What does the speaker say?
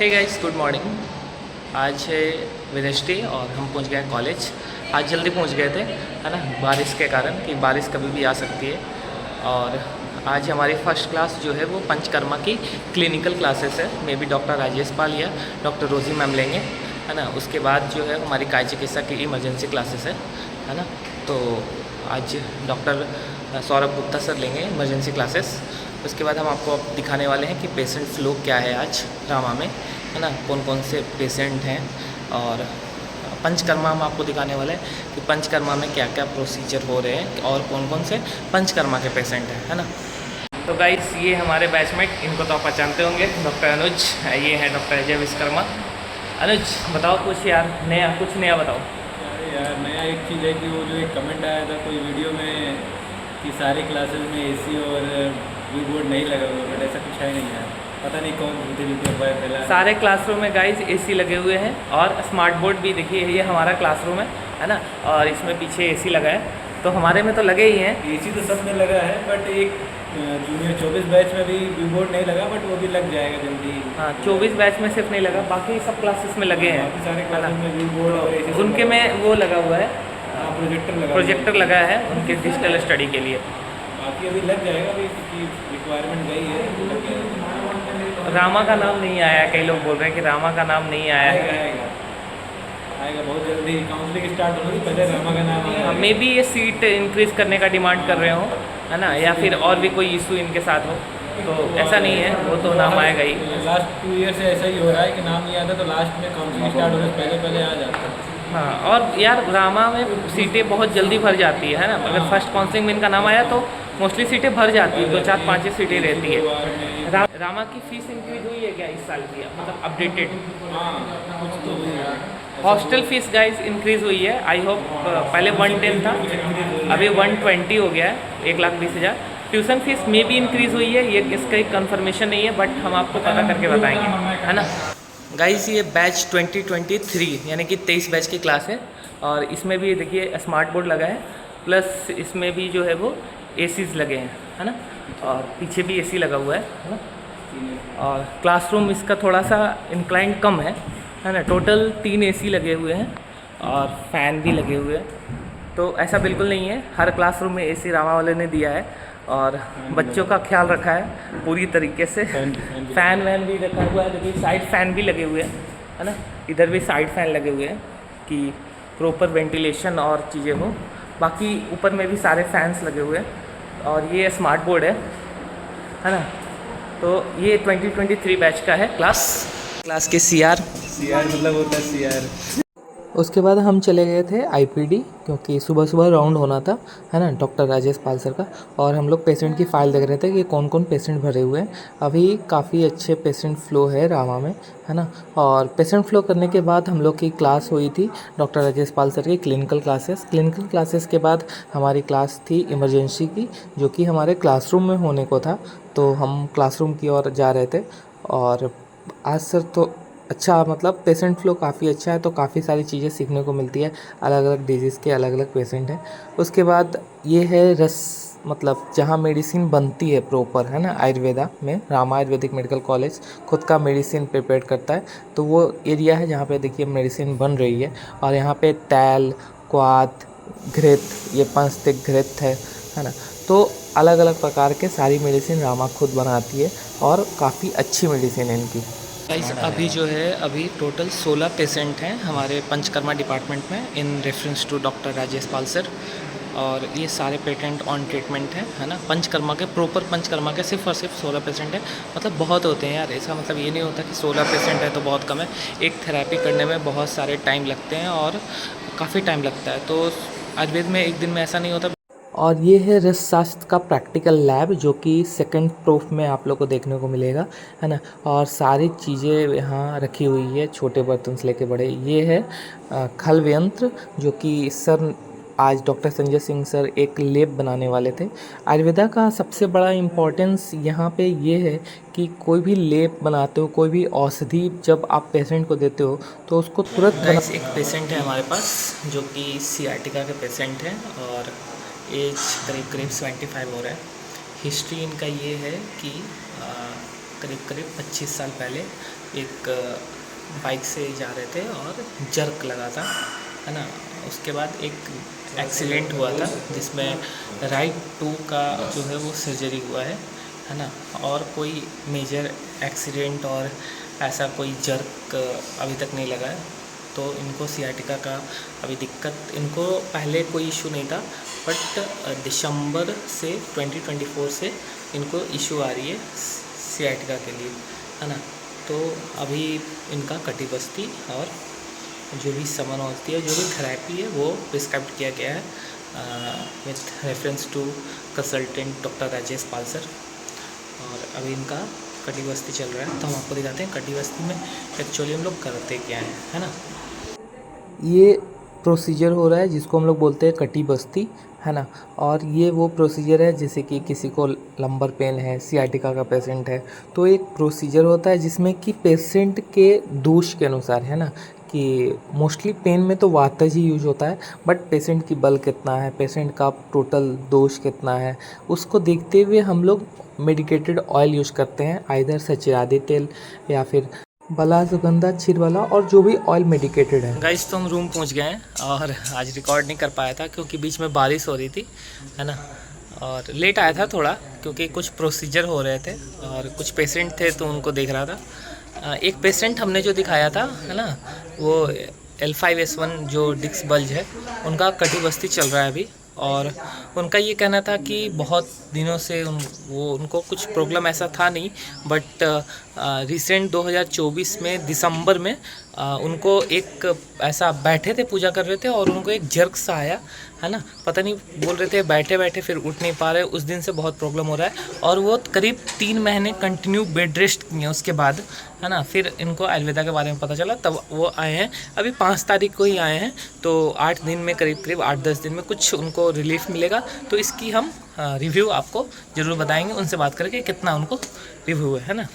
Hey guys, good morning. आज है Wednesday और हम पहुंच गए कॉलेज। आज जल्दी पहुंच गए थे, है ना, बारिश के कारण, कि बारिश कभी भी आ सकती है। और आज हमारी फर्स्ट क्लास जो है वो पंचकर्मा की क्लिनिकल क्लासेस है। मे बी डॉक्टर राजेश पाल या डॉक्टर रोजी मैम लेंगे, है ना। उसके बाद जो है हमारी काय चिकित्सा की इमरजेंसी क्लासेस है ना। तो आज डॉक्टर सौरभ गुप्ता सर लेंगे इमरजेंसी क्लासेस। उसके बाद हम आपको अब दिखाने वाले हैं कि पेशेंट फ्लो क्या है आज रामा में, है ना, कौन कौन से पेशेंट हैं। और पंचकर्मा हम आपको दिखाने वाले हैं कि पंचकर्मा में क्या क्या प्रोसीजर हो रहे हैं और कौन कौन से पंचकर्मा के पेशेंट हैं, है ना। तो गाइस, ये हमारे बैचमेट, इनको तो आप पहचानते होंगे, डॉक्टर अनुज। ये है डॉक्टर अजय विश्वकर्मा। अनुज, बताओ कुछ यार नया, कुछ नया बताओ। यार नया एक चीज़ है कि वो जो एक कमेंट आया था कोई वीडियो में कि सारी क्लासेस में एसी और व्यू बोर्ड नहीं लगा हुआ, बट ऐसा कुछ है नहीं यार। पता नहीं कौन पहला। सारे क्लासरूम में गाइस एसी लगे हुए हैं और स्मार्ट बोर्ड भी। देखिए, ये हमारा क्लासरूम है ना, और इसमें पीछे एसी लगा है। तो हमारे में तो लगे ही हैं। एसी तो सब में लगा है, बट एक जूनियर 24 बैच में भी व्यू बोर्ड नहीं लगा, बट वो भी लग जाएगा जल्दी। हाँ, 24 बैच में सिर्फ नहीं लगा, बाकी सब क्लासेस में लगे हैं। बाकी सारे क्लासेस में व्यू बोर्ड और एसी उनके में वो लगा हुआ है, प्रोजेक्टर लगा है उनके डिजिटल स्टडी के लिए। बाकी अभी लग जाएगा, अभी क्योंकि रिक्वायरमेंट गई है। रामा का नाम नहीं आया, कई लोग बोल रहे हैं कि रामा का नाम नहीं आया है। आएगा बहुत जल्दी। काउंसलिंग स्टार्ट होने से पहले रामा का नाम आएगा। मे बी ये सीट इंक्रीज़ करने का डिमांड कर रहे हो, है ना, या फिर और भी कोई इशू इनके साथ हो, तो ऐसा नहीं है, वो तो नाम आएगा ही। लास्ट 2 ईयर से ऐसा ही हो रहा है कि नाम नहीं आता, तो लास्ट में काउंसलिंग स्टार्ट होने से पहले आ जाता है। हाँ, और यार रामा में सीटें बहुत जल्दी भर जाती है ना। अगर फर्स्ट काउंसलिंग में इनका नाम आया तो मोस्टली सीटें भर जाती है, 2 4 5 सीटें रहती है। रामा की फ़ीस इंक्रीज हुई है क्या इस साल की, मतलब अपडेटेड? हाँ, कुछ तो हुई है। हॉस्टल फीस गाइस इंक्रीज़ हुई है, आई होप। पहले 110 था, अभी 120 हो गया है, 1,20,000। ट्यूशन फीस में भी इंक्रीज़ हुई है, ये इसका एक कन्फर्मेशन नहीं है, बट हम आपको पता करके बताएंगे, है ना। गाइस, ये बैच 2023 यानी कि 23 बैच की क्लास है। और इसमें भी देखिए स्मार्ट बोर्ड लगा है, प्लस इसमें भी जो है वो एसीज़ लगे हैं, है ना। और पीछे भी एसी लगा हुआ है ना। और क्लासरूम इसका थोड़ा सा इंक्लाइन कम है ना। टोटल 3 एसी लगे हुए हैं और फ़ैन भी लगे हुए हैं। तो ऐसा बिल्कुल नहीं है, हर क्लासरूम में एसी रामा वाले ने दिया है और बच्चों का ख्याल रखा है पूरी तरीके से। फ़ैन वैन भी रखा हुआ है, देखिए साइड फ़ैन भी लगे हुए हैं, है ना। इधर भी साइड फ़ैन लगे हुए हैं कि प्रॉपर वेंटिलेशन और चीज़ें हो। बाकी ऊपर में भी सारे फैंस लगे हुए हैं। और ये स्मार्ट बोर्ड है ना। तो ये 2023 बैच का है क्लास के सीआर मतलब होता है सीआर। उसके बाद हम चले गए थे आईपीडी, क्योंकि सुबह सुबह राउंड होना था, है ना, डॉक्टर राजेश पाल सर का। और हम लोग पेशेंट की फ़ाइल देख रहे थे कि कौन कौन पेशेंट भरे हुए हैं। अभी काफ़ी अच्छे पेशेंट फ्लो है रामा में, है ना। और पेशेंट फ्लो करने के बाद हम लोग की क्लास हुई थी डॉक्टर राजेश पाल सर की क्लिनिकल क्लासेस के बाद हमारी क्लास थी इमरजेंसी की, जो कि हमारे क्लासरूम में होने को था। तो हम क्लासरूम की ओर जा रहे थे। और आज सर तो अच्छा, मतलब पेशेंट फ्लो काफ़ी अच्छा है, तो काफ़ी सारी चीज़ें सीखने को मिलती है। अलग अलग डिजीज़ के अलग अलग पेशेंट हैं। उसके बाद ये है मतलब जहाँ मेडिसिन बनती है प्रॉपर, है ना, आयुर्वेदा में। रामा आयुर्वेदिक मेडिकल कॉलेज खुद का मेडिसिन प्रिपेयर करता है, तो वो एरिया है जहाँ पे देखिए मेडिसिन बन रही है। और यहाँ पे तैल, क्वाथ, घृत, ये 5 घृत है ना। तो अलग अलग प्रकार के सारी मेडिसिन रामा खुद बनाती है और काफ़ी अच्छी मेडिसिन है इनकी। गाइस, अभी जो है अभी टोटल 16 पेशेंट हैं हमारे पंचकर्मा डिपार्टमेंट में, in reference to doctor Rajesh Pal sir. और ये सारे पेशेंट ऑन ट्रीटमेंट है ना। पंचकर्मा के, प्रॉपर पंचकर्मा के सिर्फ और सिर्फ 16 पेशेंट हैं। मतलब बहुत होते हैं यार, ऐसा मतलब ये नहीं होता कि 16 पेशेंट है तो बहुत कम है। एक थेरेपी करने में बहुत सारे टाइम लगते हैं और काफ़ी टाइम लगता है। तो आयुर्वेद में एक दिन में ऐसा नहीं होता। और ये है रसशास्त्र का प्रैक्टिकल लैब, जो कि सेकंड प्रूफ में आप लोग को देखने को मिलेगा, है ना। और सारी चीज़ें यहाँ रखी हुई है, छोटे बर्तन से लेके बड़े। ये है खल्व यंत्र, जो कि सर आज डॉक्टर संजय सिंह सर एक लेप बनाने वाले थे। आयुर्वेदा का सबसे बड़ा इम्पोर्टेंस यहाँ पे ये है कि कोई भी लेप बनाते हो, कोई भी औषधि जब आप पेशेंट को देते हो तो उसको तुरंत एक पेशेंट है हमारे पास जो कि सियाटिका के पेशेंट हैं और एज करीब 75 हो रहा है। हिस्ट्री इनका ये है कि करीब करीब 25 साल पहले एक बाइक से जा रहे थे और जर्क लगा था, है ना। उसके बाद एक एक्सीडेंट हुआ था जिसमें राइट टू का जो है वो सर्जरी हुआ है ना। और कोई मेजर एक्सीडेंट और ऐसा कोई जर्क अभी तक नहीं लगा है। तो इनको सियाटिका का अभी दिक्कत, इनको पहले कोई इशू नहीं था, बट दिसंबर से 2024 से इनको इशू आ रही है सियाटिका के लिए, है ना। तो अभी इनका कटी बस्ती और जो भी समन होती है, जो भी थेरेपी है वो प्रिस्क्राइब किया गया है with reference to consultant doctor Rajesh Pal sir. और अभी इनका कटी बस्ती चल रहा है, तो हम आपको दिखाते हैं कटी बस्ती में एक्चुअली हम लोग करते क्या है ना। ये प्रोसीजर हो रहा है जिसको हम लोग बोलते हैं कटी बस्ती, है ना। और ये वो प्रोसीजर है जैसे कि किसी को लंबर पेन है, सियाटिका का पेशेंट है, तो एक प्रोसीजर होता है जिसमें कि पेशेंट के दोष के अनुसार, है ना, कि मोस्टली पेन में तो वातज ही यूज होता है, बट पेशेंट की बल कितना है, पेशेंट का टोटल दोष कितना है, उसको देखते हुए हम लोग मेडिकेटेड ऑयल यूज़ करते हैं, आइदर सचिरादी तेल या फिर बला सुगंधा छिरवाला और जो भी ऑयल मेडिकेटेड है। गाइस तो हम रूम पहुंच गए हैं और आज रिकॉर्ड नहीं कर पाया था क्योंकि बीच में बारिश हो रही थी, है ना। और लेट आया था थोड़ा क्योंकि कुछ प्रोसीजर हो रहे थे और कुछ पेशेंट थे तो उनको देख रहा था। एक पेशेंट हमने जो दिखाया था, है ना, वो L5S1 जो डिस्क बल्ज है, उनका कटी बस्ती चल रहा है अभी। और उनका ये कहना था कि बहुत दिनों से उनको कुछ प्रॉब्लम ऐसा था नहीं, बट रिसेंट 2024 में दिसंबर में उनको एक ऐसा बैठे थे, पूजा कर रहे थे और उनको एक जर्क सा आया, है ना। पता नहीं, बोल रहे थे बैठे बैठे फिर उठ नहीं पा रहे, उस दिन से बहुत प्रॉब्लम हो रहा है और वो करीब 3 महीने कंटिन्यू बेड रेस्ट किए उसके बाद, है ना। फिर इनको आयुर्वेदा के बारे में पता चला, तब वो आए हैं, अभी 5 तारीख को ही आए हैं, तो 8 दिन में करीब 8-10 दिन में कुछ उनको रिलीफ मिलेगा। तो इसकी हम रिव्यू आपको ज़रूर बताएंगे, उनसे बात करके कितना उनको रिव्यू है ना।